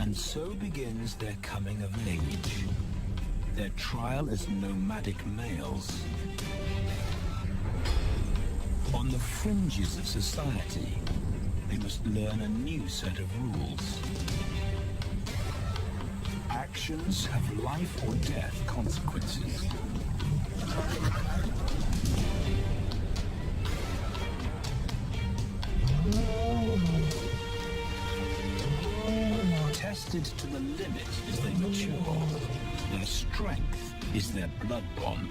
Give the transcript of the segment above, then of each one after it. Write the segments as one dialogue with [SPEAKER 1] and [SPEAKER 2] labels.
[SPEAKER 1] And so begins their coming of age. Their trial as nomadic males. On the fringes of society, they must learn a new set of rules. Actions have life or death consequences. Tested to the limit as they mature. Their strength is their blood bond.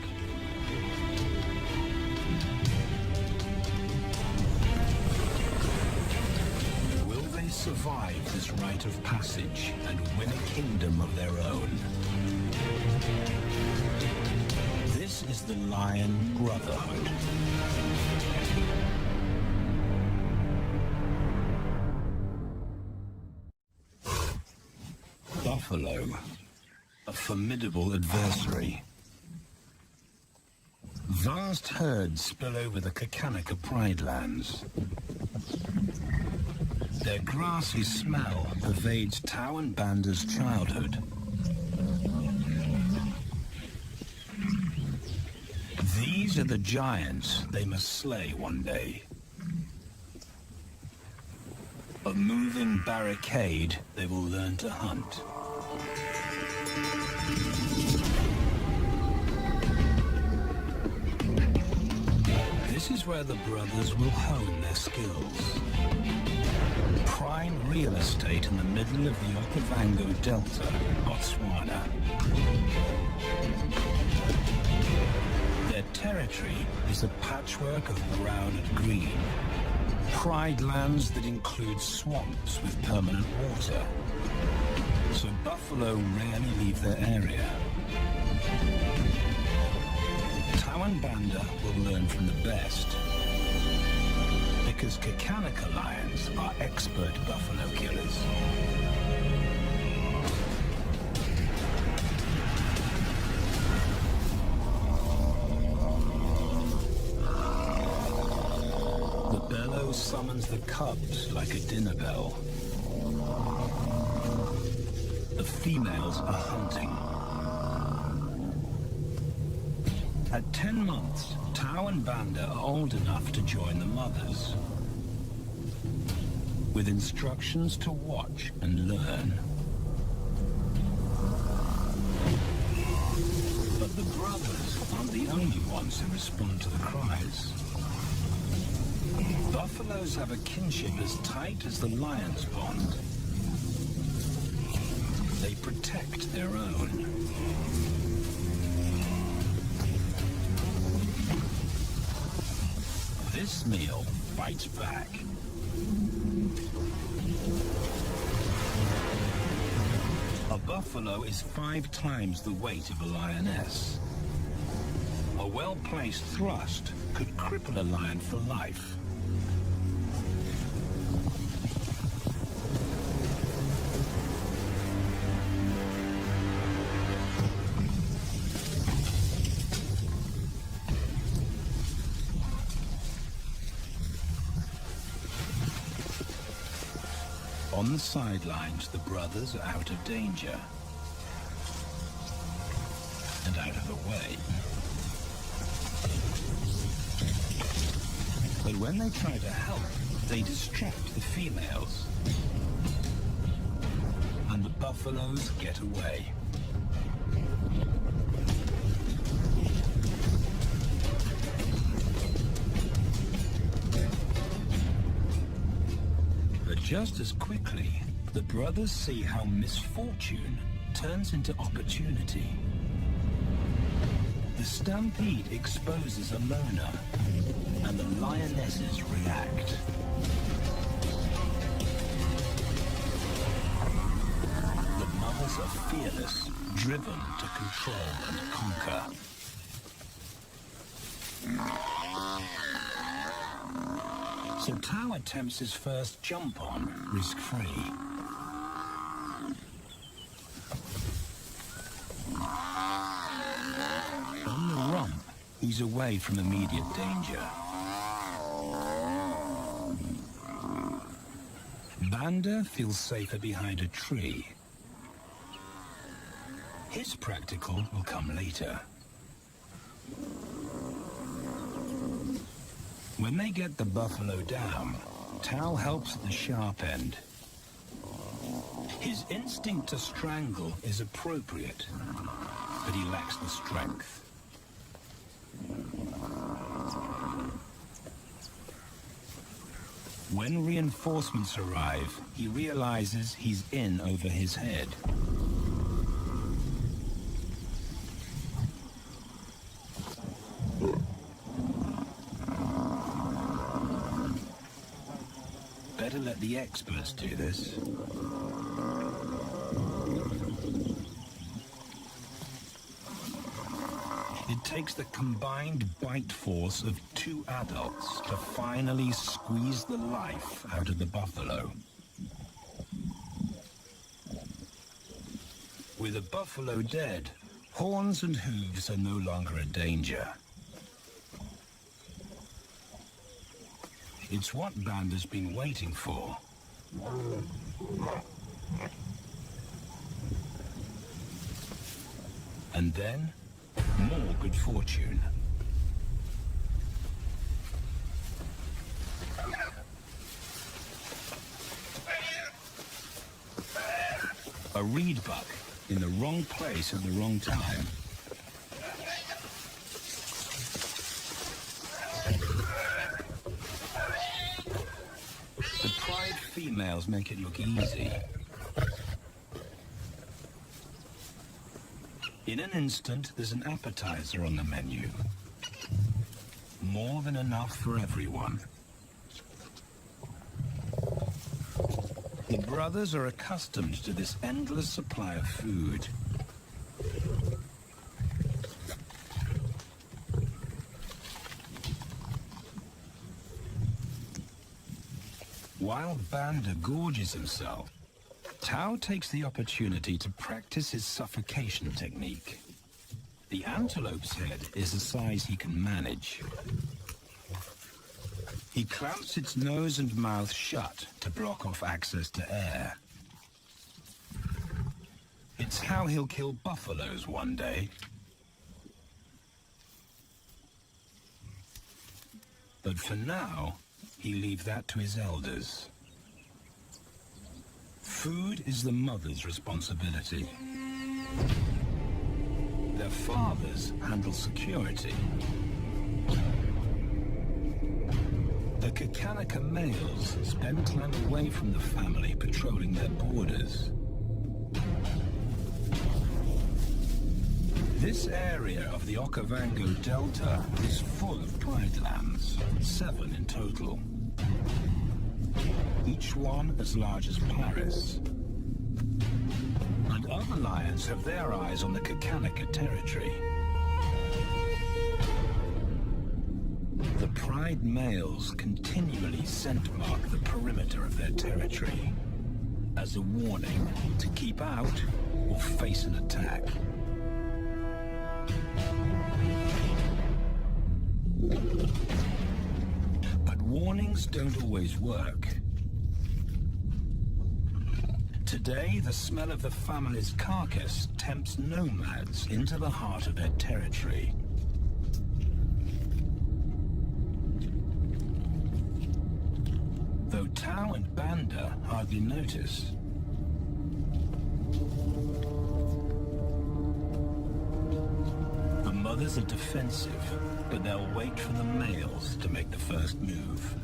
[SPEAKER 1] Will they survive this rite of passage and win a kingdom of their own? This is the Lion Brotherhood. Buffalo, a formidable adversary. Vast herds spill over the Kakanaka Pride lands. Their grassy smell pervades Tawan Banda's childhood. These are the giants they must slay one day. A moving barricade they will learn to hunt. This is where the brothers will hone their skills. Prime real estate in the middle of the Okavango Delta, Botswana. Their territory is a patchwork of brown and green. Pride lands that include swamps with permanent water. So buffalo rarely leave their area. Tawan Banda will learn from the best. Because Kakanaka lions are expert buffalo killers. The bellow summons the cubs like a dinner bell. The females are hunting. At 10 months, Tawan Banda are old enough to join the mothers, with instructions to watch and learn. But the brothers aren't the only ones who respond to the cries. Buffaloes have a kinship as tight as the lion's bond. They protect their own. This meal fights back. A buffalo is 5 times the weight of a lioness. A well-placed thrust could cripple a lion for life. On the sidelines, the brothers are out of danger and out of the way. But when they try to help, they distract the females. And the buffaloes get away. Just as quickly, the brothers see how misfortune turns into opportunity. The stampede exposes a loner, and the lionesses react. The mothers are fearless, driven to control and conquer. So Tao attempts his first jump on, risk-free. On the rump, he's away from immediate danger. Banda feels safer behind a tree, His practical will come later. When they get the buffalo down, Tal helps at the sharp end. His instinct to strangle is appropriate, but he lacks the strength. When reinforcements arrive, he realizes he's in over his head. Better let the experts do this. It takes the combined bite force of 2 adults to finally squeeze the life out of the buffalo. With a buffalo dead, horns and hooves are no longer a danger. It's what Banda's been waiting for. And then, more good fortune. A reed buck in the wrong place at the wrong time. The pride females make it look easy. In an instant, there's an appetizer on the menu. More than enough for everyone. The brothers are accustomed to this endless supply of food. While Banda gorges himself, Tao takes the opportunity to practice his suffocation technique. The antelope's head is a size he can manage. He clamps its nose and mouth shut to block off access to air. It's how he'll kill buffaloes one day. But for now, he leaves that to his elders. Food is the mother's responsibility. Their fathers handle security. The Kakanika males spend time away from the family patrolling their borders. This area of the Okavango Delta is full of pride lands, 7 in total. Each one as large as Paris. And other lions have their eyes on the Kakanika territory. The pride males continually scent mark the perimeter of their territory as a warning to keep out or face an attack. But warnings don't always work. Today, the smell of the family's carcass tempts nomads into the heart of their territory. Though Tao and Banda hardly notice. The mothers are defensive, but they'll wait for the males to make the first move.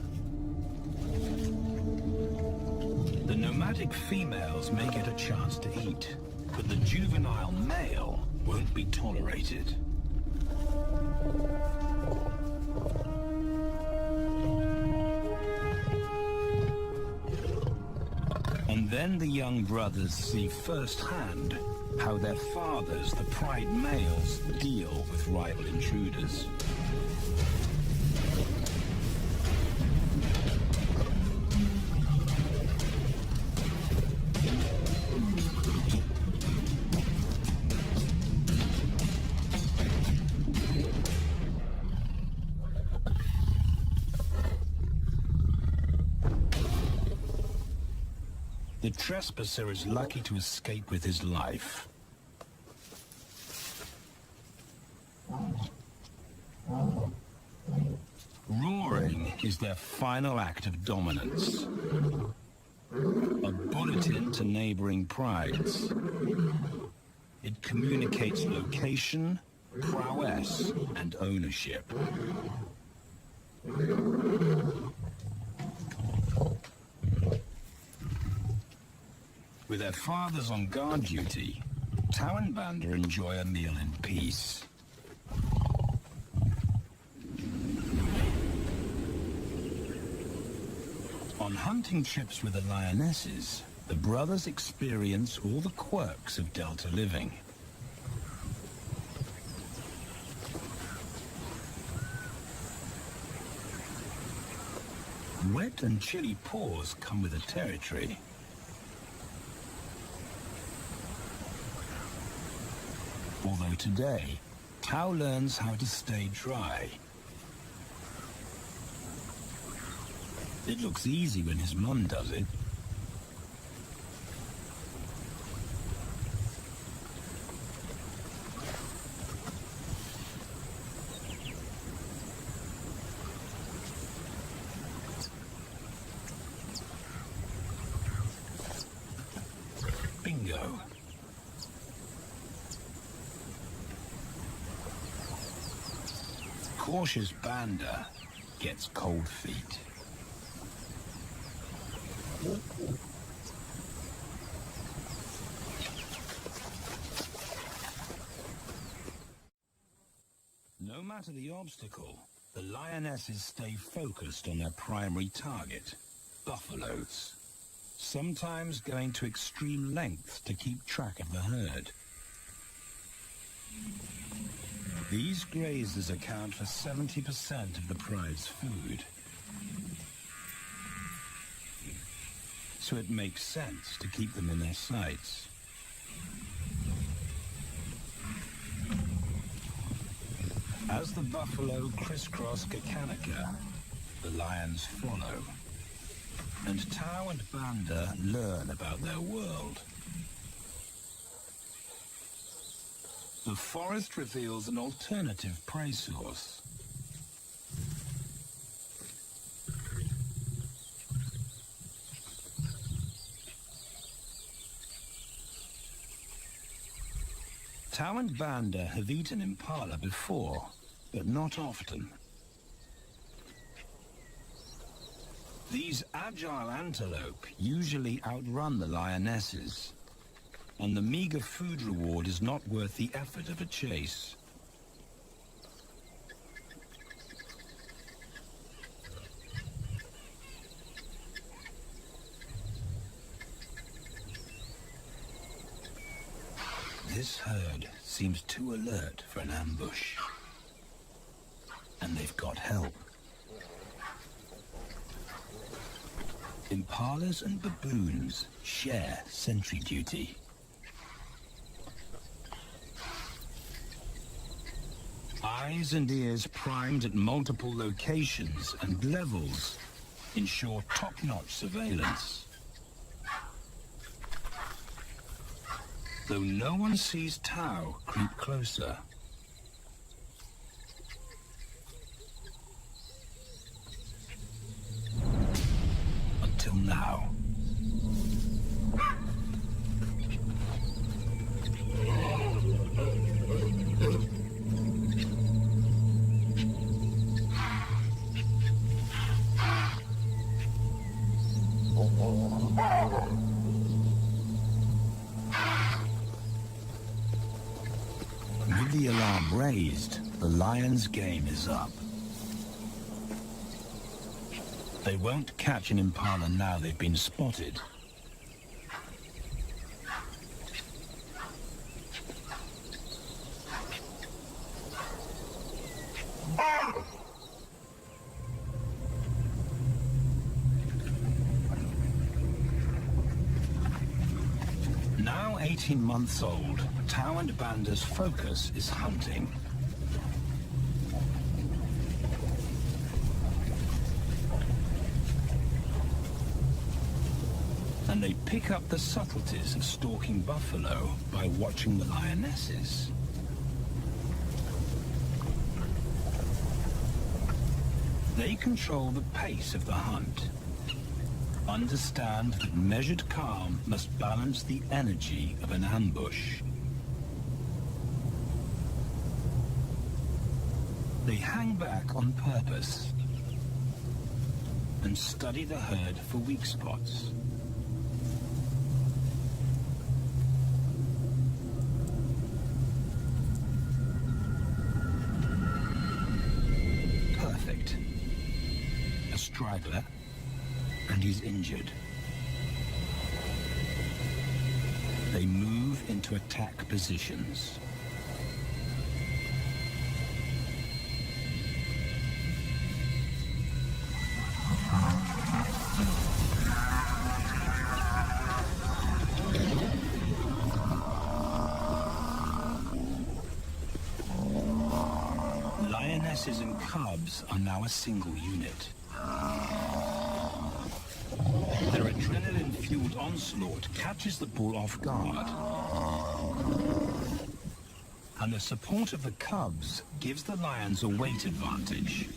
[SPEAKER 1] The nomadic females may get a chance to eat, but the juvenile male won't be tolerated. And then the young brothers see firsthand how their fathers, the pride males, deal with rival intruders. The trespasser is lucky to escape with his life. Roaring is their final act of dominance. A bulletin to neighboring prides. It communicates location, prowess, and ownership. With their fathers on guard duty, Tau and Banda enjoy a meal in peace. On hunting trips with the lionesses, the brothers experience all the quirks of Delta living. Wet and chilly paws come with the territory. Although today, Tau learns how to stay dry. It looks easy when his mum does it. Bingo. Cautious Banda gets cold feet. No matter the obstacle, the lionesses stay focused on their primary target, buffaloes, sometimes going to extreme lengths to keep track of the herd. These grazers account for 70% of the pride's food. So it makes sense to keep them in their sights. As the buffalo crisscross Kakanika, the lions follow. And Tau and Banda learn about their world. The forest reveals an alternative prey source. Tau and Banda have eaten impala before, but not often. These agile antelope usually outrun the lionesses, and the meager food reward is not worth the effort of a chase. This herd seems too alert for an ambush, and they've got help. Impalas and baboons share sentry duty. Eyes and ears primed at multiple locations and levels ensure top-notch surveillance. Though no one sees Tau creep closer. Until now. With the alarm raised, the lion's game is up. They won't catch an impala now they've been spotted. Now 18 months old, Tau and Banda's focus is hunting. And they pick up the subtleties of stalking buffalo by watching the lionesses. They control the pace of the hunt. Understand that measured calm must balance the energy of an ambush. They hang back on purpose and study the herd for weak spots. Perfect. A straggler, and he's injured. They move into attack positions. Lionesses and cubs are now a single unit. Their adrenaline-fueled onslaught catches the bull off guard. And the support of the cubs gives the lions a weight advantage.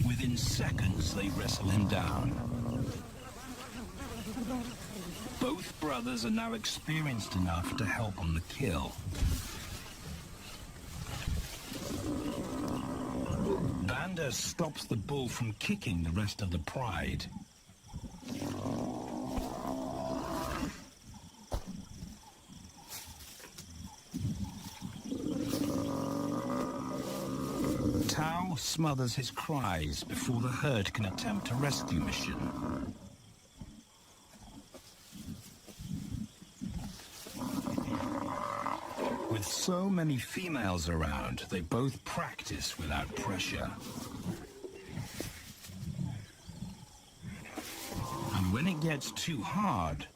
[SPEAKER 1] Within seconds, they wrestle him down. Both brothers are now experienced enough to help on the kill. Banda stops the bull from kicking the rest of the pride. Tao smothers his cries before the herd can attempt a rescue mission. With so many females around, they both practice without pressure. And when it gets too hard,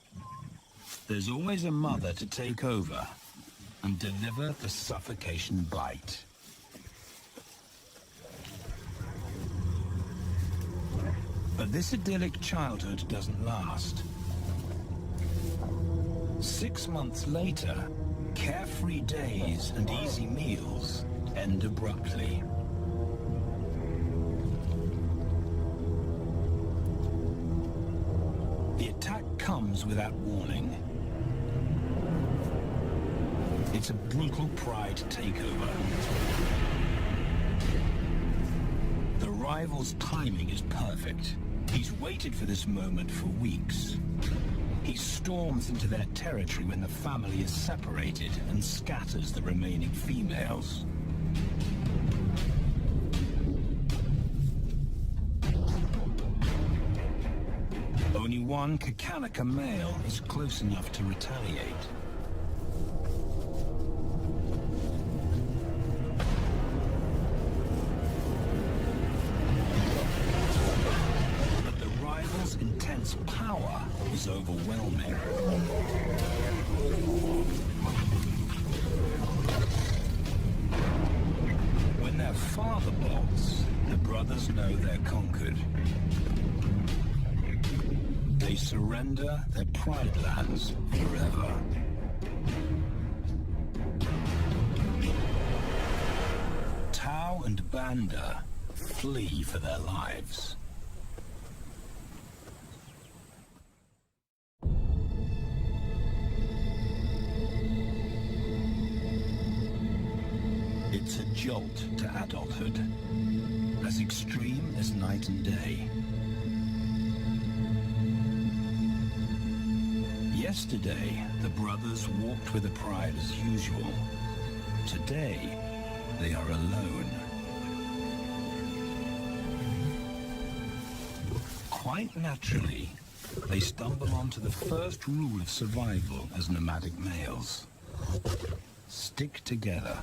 [SPEAKER 1] there's always a mother to take over and deliver the suffocation bite. But this idyllic childhood doesn't last. 6 months later, carefree days and easy meals end abruptly. The attack comes without warning. It's a brutal pride takeover. The rival's timing is perfect. He's waited for this moment for weeks. He storms into their territory when the family is separated and scatters the remaining females. Only one Kakalaka male is close enough to retaliate. But the rival's intense power is overwhelming. When their father bolts, the brothers know they're conquered. They surrender their pride lands forever. Tao and Banda flee for their lives. It's a jolt to adulthood, as extreme as night and day. Yesterday, the brothers walked with the pride as usual. Today, they are alone. Quite naturally, they stumble onto the first rule of survival as nomadic males. Stick together.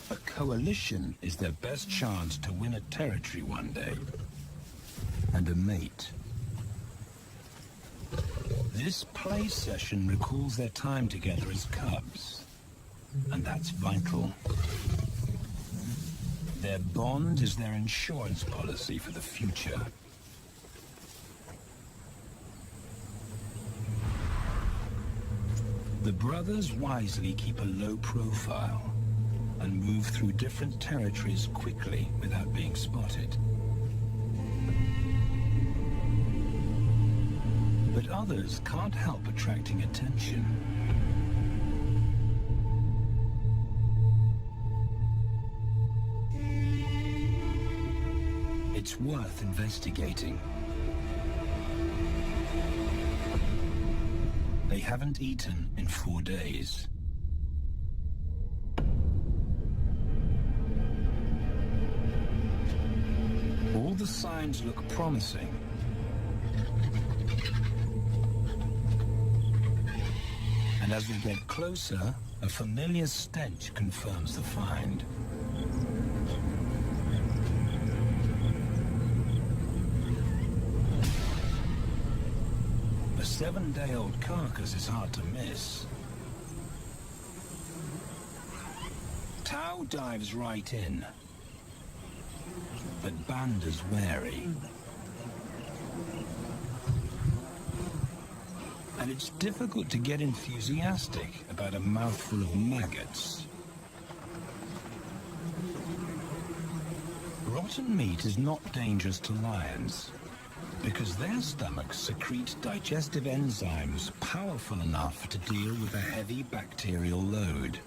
[SPEAKER 1] A coalition is their best chance to win a territory one day, and a mate. This play session recalls their time together as cubs, and that's vital. Their bond is their insurance policy for the future. The brothers wisely keep a low profile and move through different territories quickly without being spotted. But others can't help attracting attention. It's worth investigating. They haven't eaten in 4 days. All the signs look promising. And as we get closer, a familiar stench confirms the find. A 7-day-old carcass is hard to miss. Tao dives right in, but Banda's wary. And it's difficult to get enthusiastic about a mouthful of maggots. Rotten meat is not dangerous to lions, because their stomachs secrete digestive enzymes powerful enough to deal with a heavy bacterial load.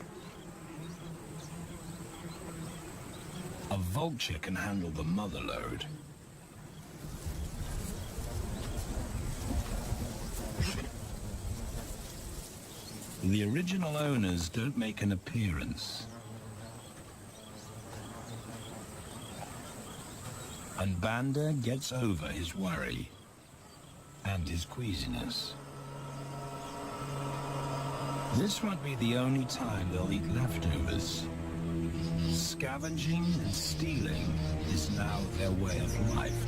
[SPEAKER 1] A vulture can handle the mother load. The original owners don't make an appearance. And Banda gets over his worry and his queasiness. This won't be the only time they'll eat leftovers. Scavenging and stealing is now their way of life.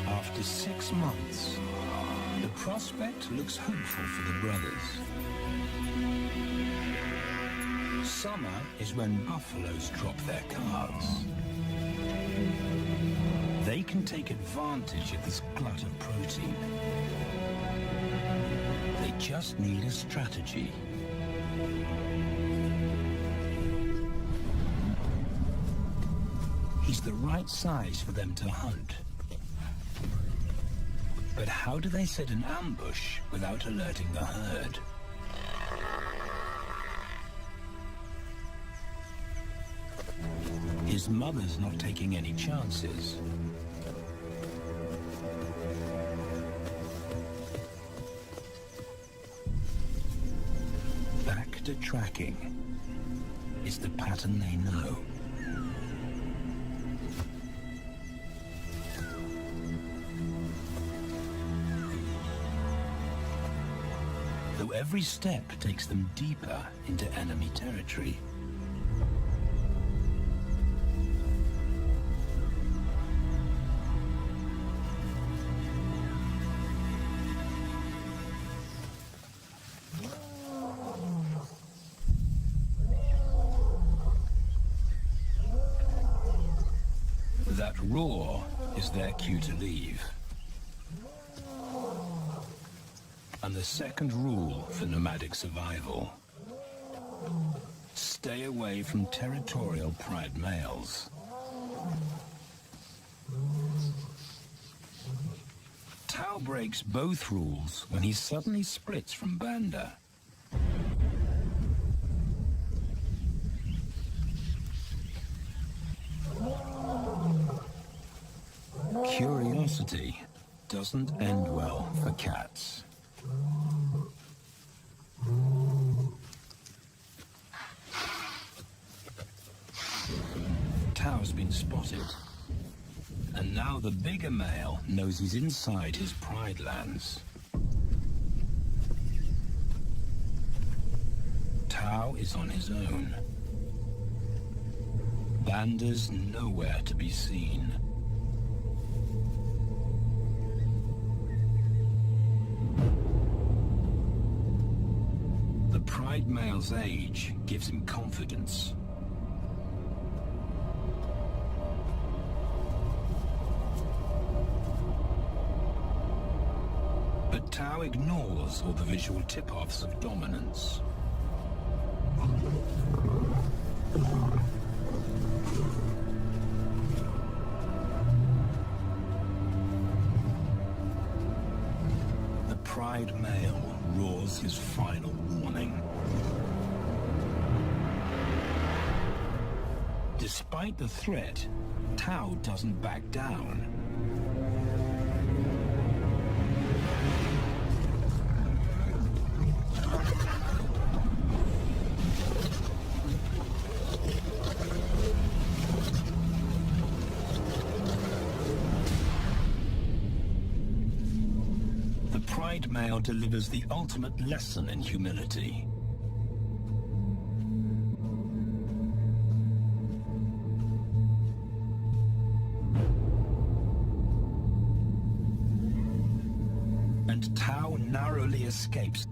[SPEAKER 1] After 6 months, the prospect looks hopeful for the brothers. Summer is when buffaloes drop their calves. They can take advantage of this glut of protein. They just need a strategy. He's the right size for them to hunt. But how do they set an ambush without alerting the herd? His mother's not taking any chances. Back to tracking is the pattern they know. Though every step takes them deeper into enemy territory. That roar is their cue to leave. And the second rule for nomadic survival: stay away from territorial pride males. Tao breaks both rules when he suddenly splits from Banda. Curiosity doesn't end well for cats. Tao's been spotted, and now the bigger male knows he's inside his pride lands. Tao is on his own. Banda's nowhere to be seen. Pride male's age gives him confidence. But Tau ignores all the visual tip-offs of dominance. The Pride male roars his final warning. Despite the threat, Tau doesn't back down. The Pride male delivers the ultimate lesson in humility. And Tau narrowly escapes.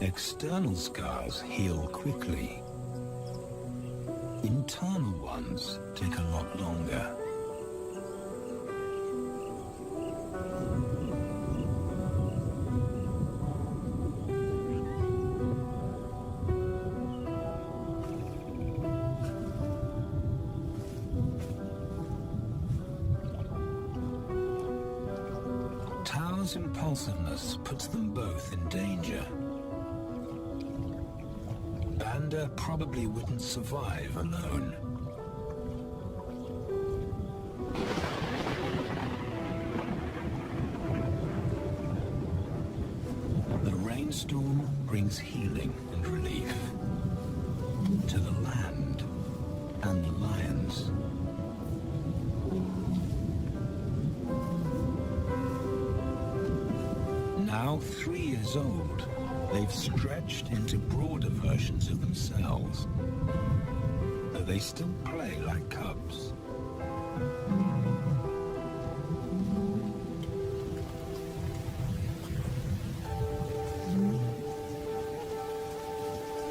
[SPEAKER 1] External scars heal quickly. Internal ones take a lot longer. Tau's impulsiveness puts them both in danger. Banda probably wouldn't survive alone. The rainstorm brings healing and relief to the land and the lions. Now 3 years old, they've stretched into broader versions of themselves, though they still play like cubs.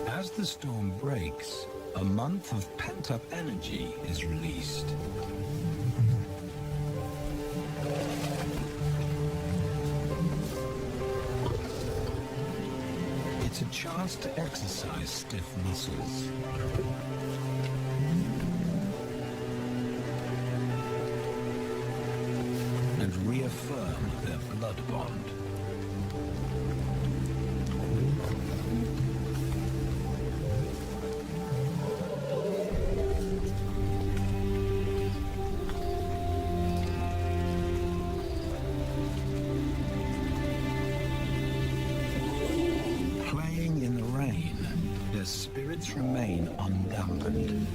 [SPEAKER 1] As the storm breaks, a month of pent-up energy is released. It's a chance to exercise stiff muscles. And reaffirm their blood bond. Their spirits remain undampened.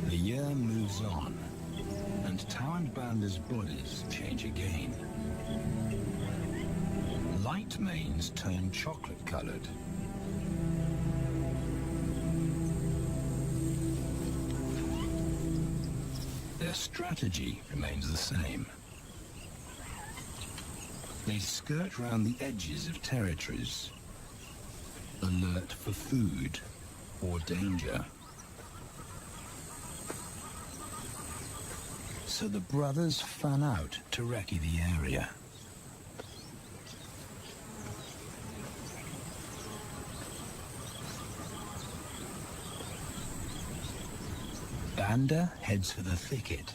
[SPEAKER 1] The year moves on, and Tau and Banda's bodies change again. Light manes turn chocolate-colored. Their strategy remains the same. They skirt round the edges of territories, alert for food or danger. So the brothers fan out to recce the area. Banda heads for the thicket.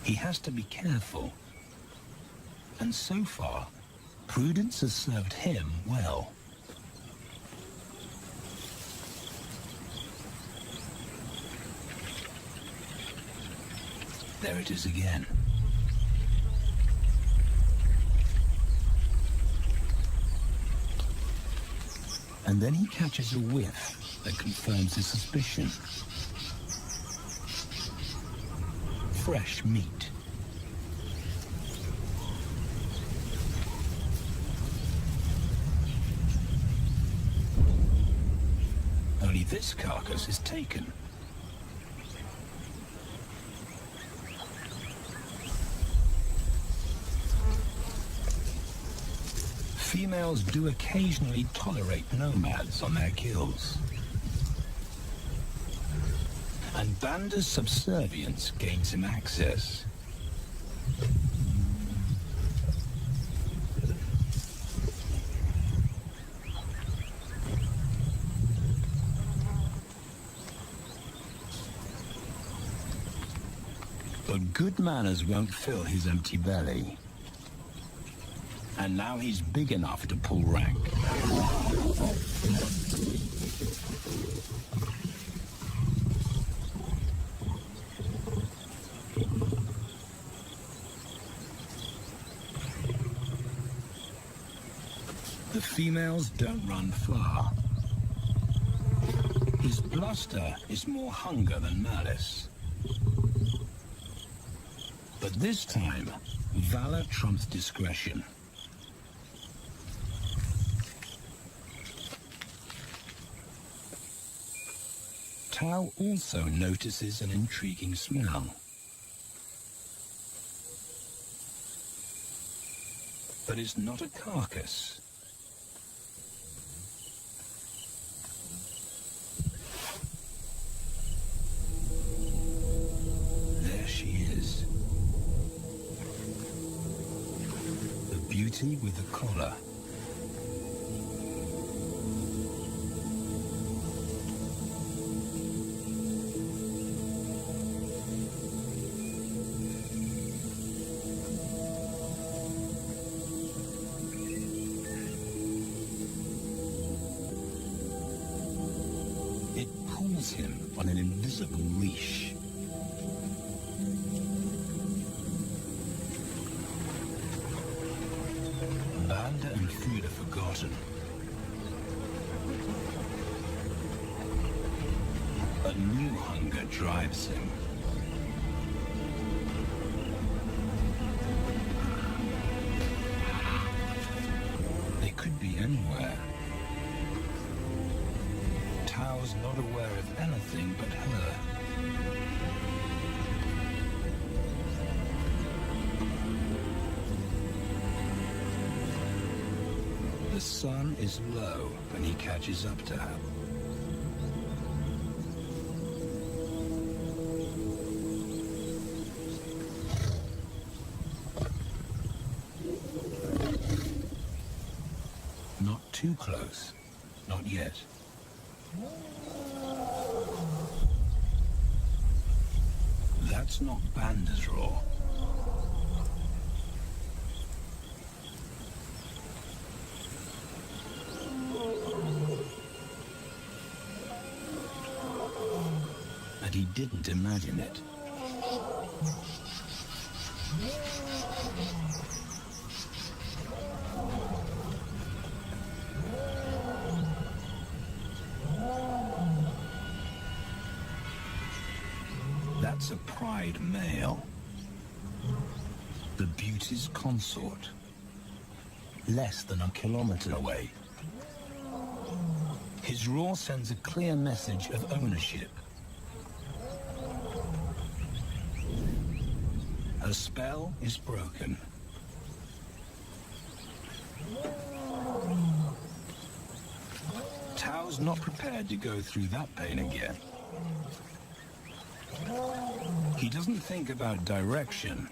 [SPEAKER 1] He has to be careful. And so far, prudence has served him well. There it is again. And then he catches a whiff that confirms his suspicion. Fresh meat. Only this carcass is taken. Females do occasionally tolerate nomads on their kills. And Banda's subservience gains him access. But good manners won't fill his empty belly. And now he's big enough to pull rank. The females don't run far. His bluster is more hunger than malice. But this time, valor trumps discretion. Tao also notices an intriguing smell. But it's not a carcass. There she is. The beauty with the collar. Him on an invisible leash. Banda and food are forgotten. A new hunger drives him. They could be anywhere. Tao's not aware of anything but her. The sun is low when he catches up to her. Not too close. Not yet. That's not Banda's roar. And he didn't imagine it. That's a pride male. The beauty's consort. Less than a kilometer away. His roar sends a clear message of ownership. Her spell is broken. Tao's not prepared to go through that pain again. He doesn't think about direction.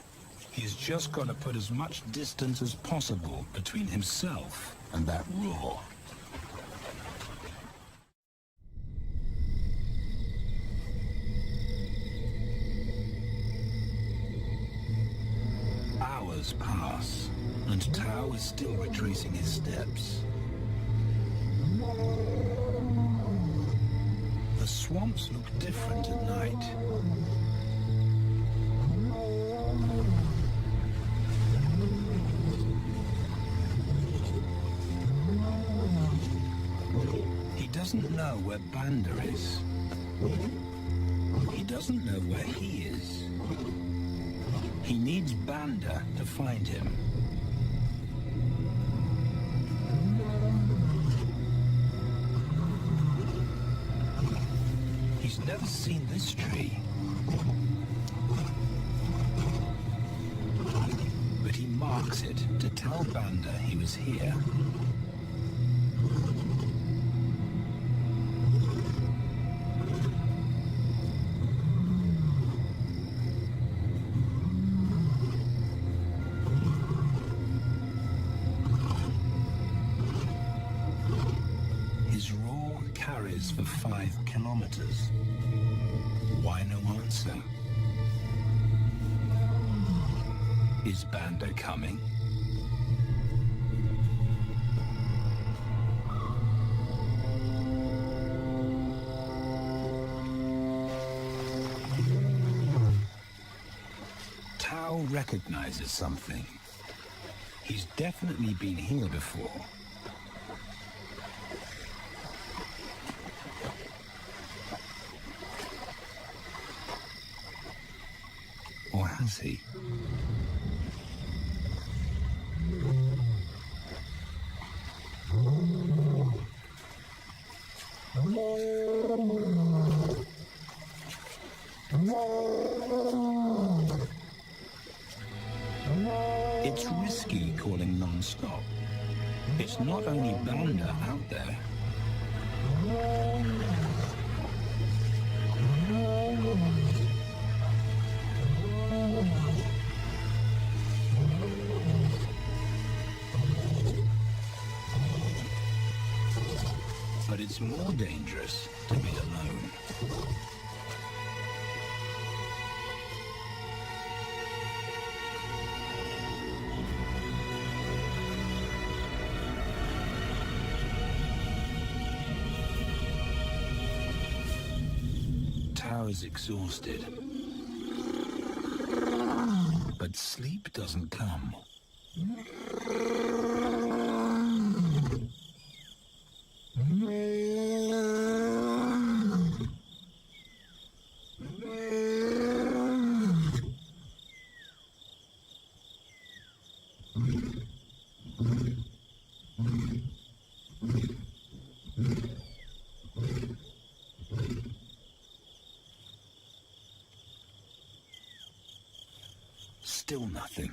[SPEAKER 1] He's just got to put as much distance as possible between himself and that roar. Hours pass, and Tao is still retracing his steps. The swamps look different at night. know where Banda is. He doesn't know where he is. He needs Banda to find him. He's never seen this tree. But he marks it to tell Banda he was here. His roar carries for 5 kilometers. Why no answer? Is Banda coming? Tao recognizes something. He's definitely been here before. Or has he? It's risky calling non-stop. It's not only Banda out there. But it's more dangerous to be alone. Tao is exhausted, but sleep doesn't come. Still nothing.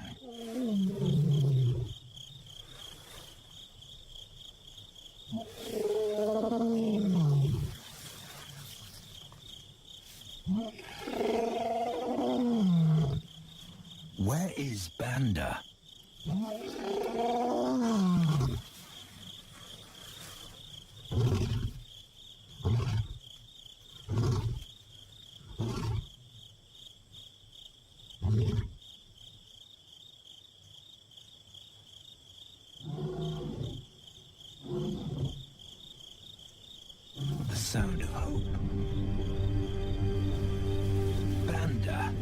[SPEAKER 1] Where is Banda? The sound of hope. Banda.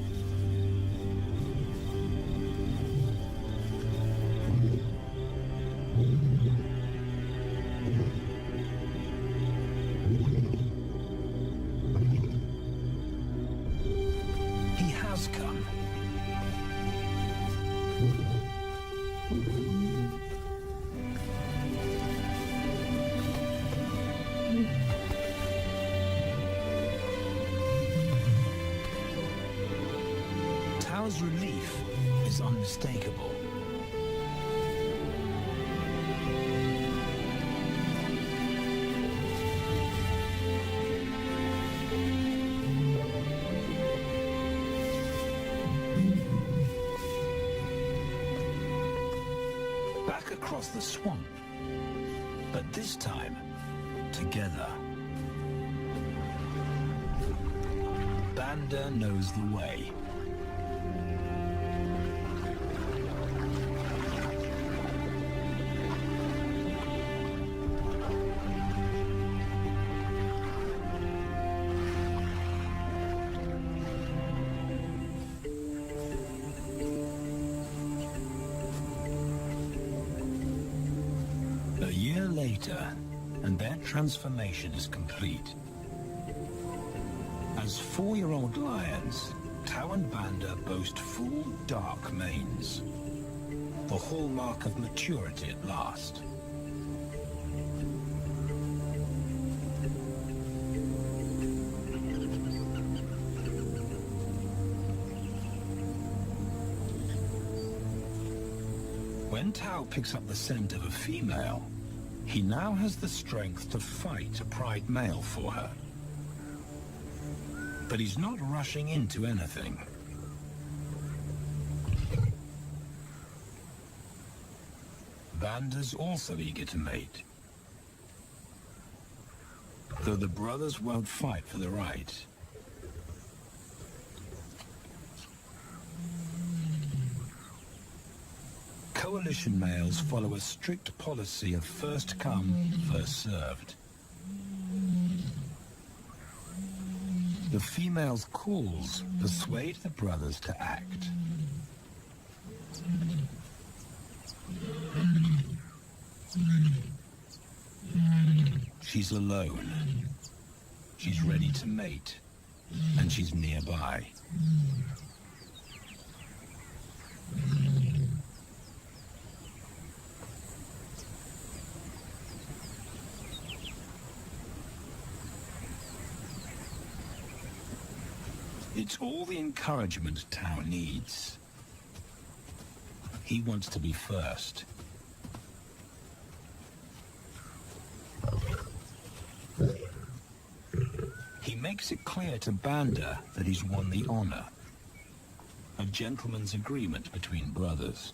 [SPEAKER 1] He has come. Tao's relief is unmistakable. Back across the swamp, but this time, together. Banda knows the way. A year later, and their transformation is complete. As 4-year-old lions, Tau and Banda boast full, dark manes, the hallmark of maturity at last. When Tau picks up the scent of a female, he now has the strength to fight a pride male for her. But he's not rushing into anything. Banda's also eager to mate, though the brothers won't fight for the right. Coalition males follow a strict policy of first come, first served. The female's calls persuade the brothers to act. She's alone. She's ready to mate, and she's nearby. It's all the encouragement Tau needs. He wants to be first. He makes it clear to Banda that he's won the honor. A gentleman's agreement between brothers.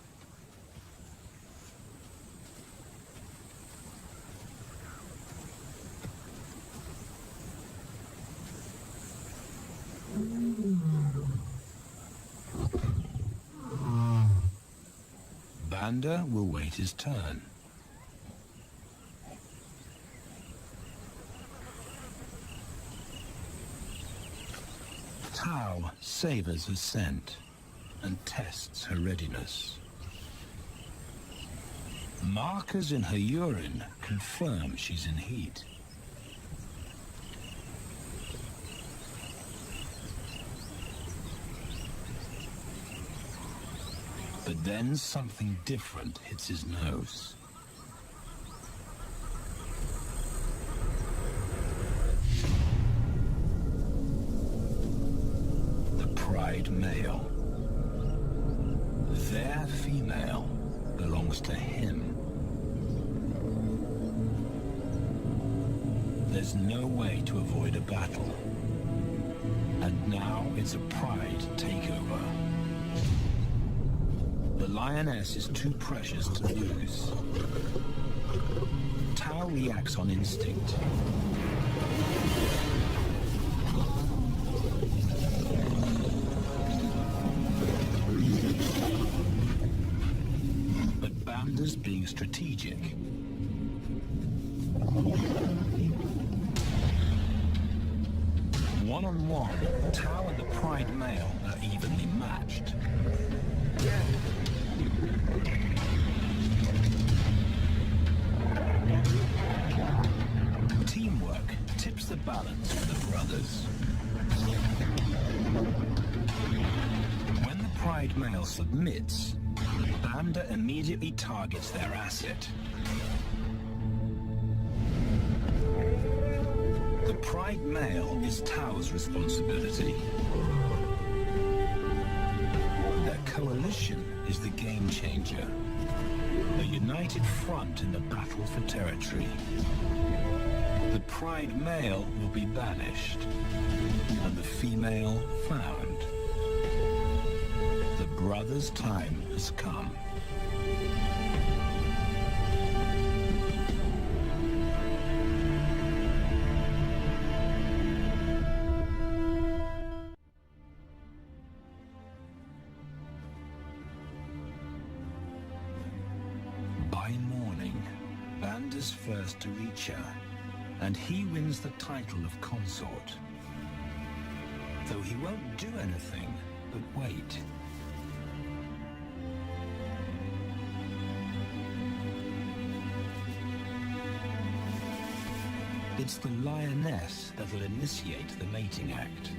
[SPEAKER 1] Banda will wait his turn. Tau savors her scent and tests her readiness. Markers in her urine confirm she's in heat. But then something different hits his nose. The pride male. Their female belongs to him. There's no way to avoid a battle. And now it's a pride takeover. The lioness is too precious to lose. Tau reacts on instinct. But Banda's being strategic. One-on-one, Tau and the pride male are evenly matched. Teamwork tips the balance for the brothers. When the pride male submits, Banda immediately targets their asset. The pride male is Tau's responsibility. Their coalition is the game changer. A united front in the battle for territory. The pride male will be banished, and the female found. The brothers' time has come. By morning, Banda's first to reach her, and he wins the title of consort. Though he won't do anything but wait. It's the lioness that will initiate the mating act.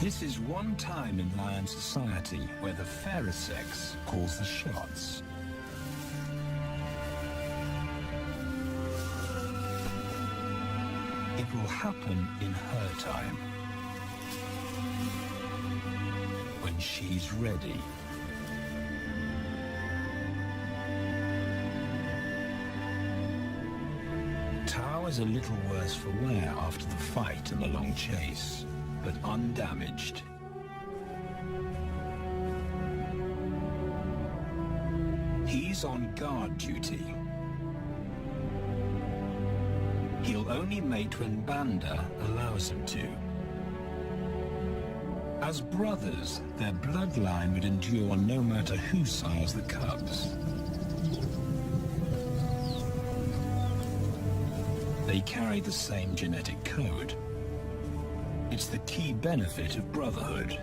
[SPEAKER 1] This is one time in lion society where the fairer sex calls the shots. It will happen in her time, when she's ready. Tao is a little worse for wear after the fight and the long chase, but undamaged. He's on guard duty. He'll only mate when Banda allows him to. As brothers, their bloodline would endure no matter who sires the cubs. They carry the same genetic code. It's the key benefit of Brotherhood.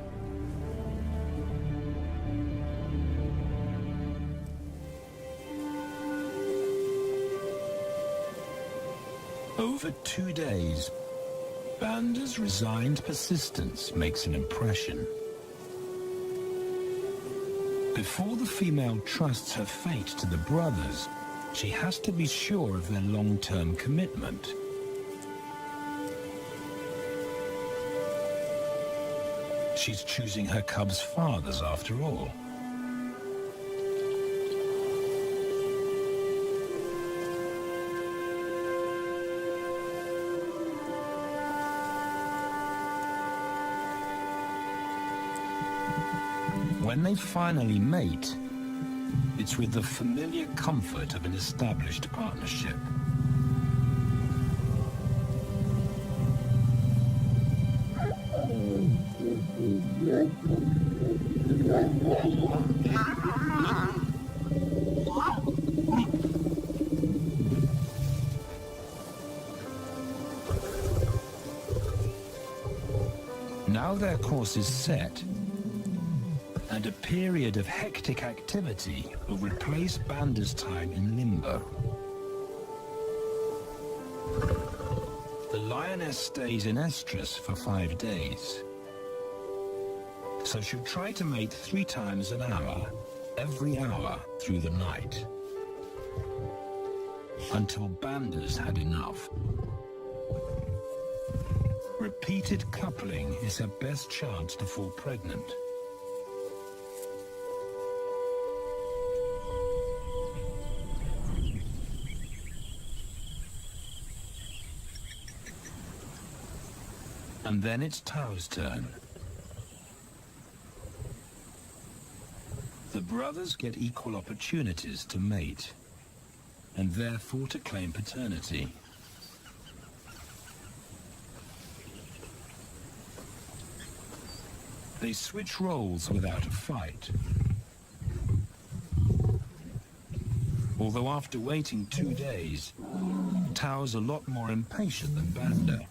[SPEAKER 1] Over 2 days, Banda's resigned persistence makes an impression. Before the female trusts her fate to the brothers, she has to be sure of their long-term commitment. She's choosing her cubs' fathers after all. When they finally mate, it's with the familiar comfort of an established partnership. Now their course is set, and a period of hectic activity will replace Banda's time in limbo. The lioness stays in estrus for 5 days, so she'll try to mate 3 times an hour, every hour through the night, until Banda's had enough. Repeated coupling is her best chance to fall pregnant. And then it's Tao's turn. The brothers get equal opportunities to mate, and therefore to claim paternity. They switch roles without a fight. Although after waiting 2 days, Tao's a lot more impatient than Banda.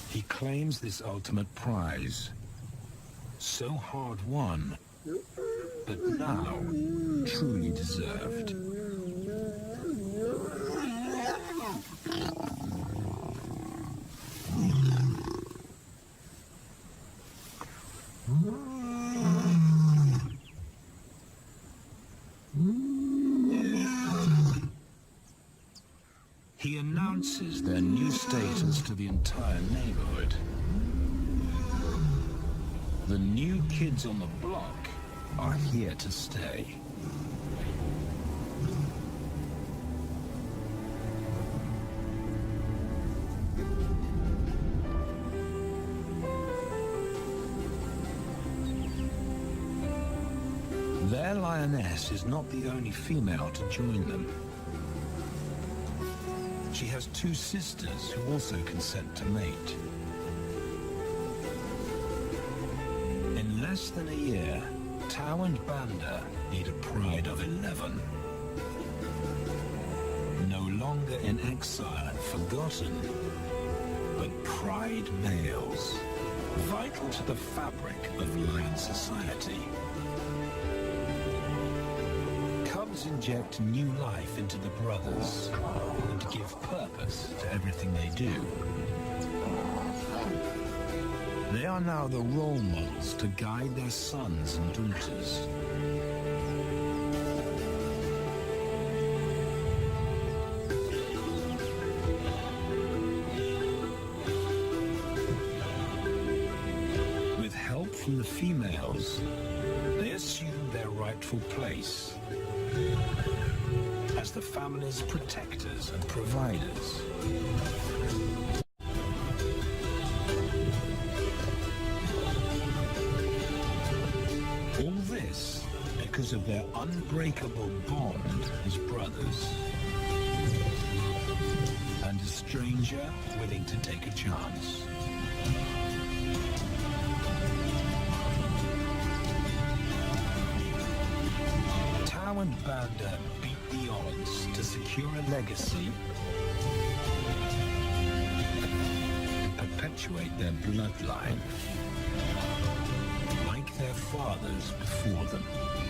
[SPEAKER 1] He claims this ultimate prize, so hard won, but now truly deserved. He announces their new status to the entire neighborhood. The new kids on the block are here to stay. Their lioness is not the only female to join them. She has 2 sisters who also consent to mate. In less than a year, Tao and Banda need a pride of 11. No longer in exile and forgotten, but pride males, vital to the fabric of lion society. Cubs inject new life into the brothers and give purpose to everything they do. They are now the role models to guide their sons and daughters. With help from the females, they assume their rightful place as the family's protectors and providers. All this because of their unbreakable bond as brothers. And a stranger willing to take a chance. Tao and Banda beat the odds to secure a legacy and perpetuate their bloodline like their fathers before them.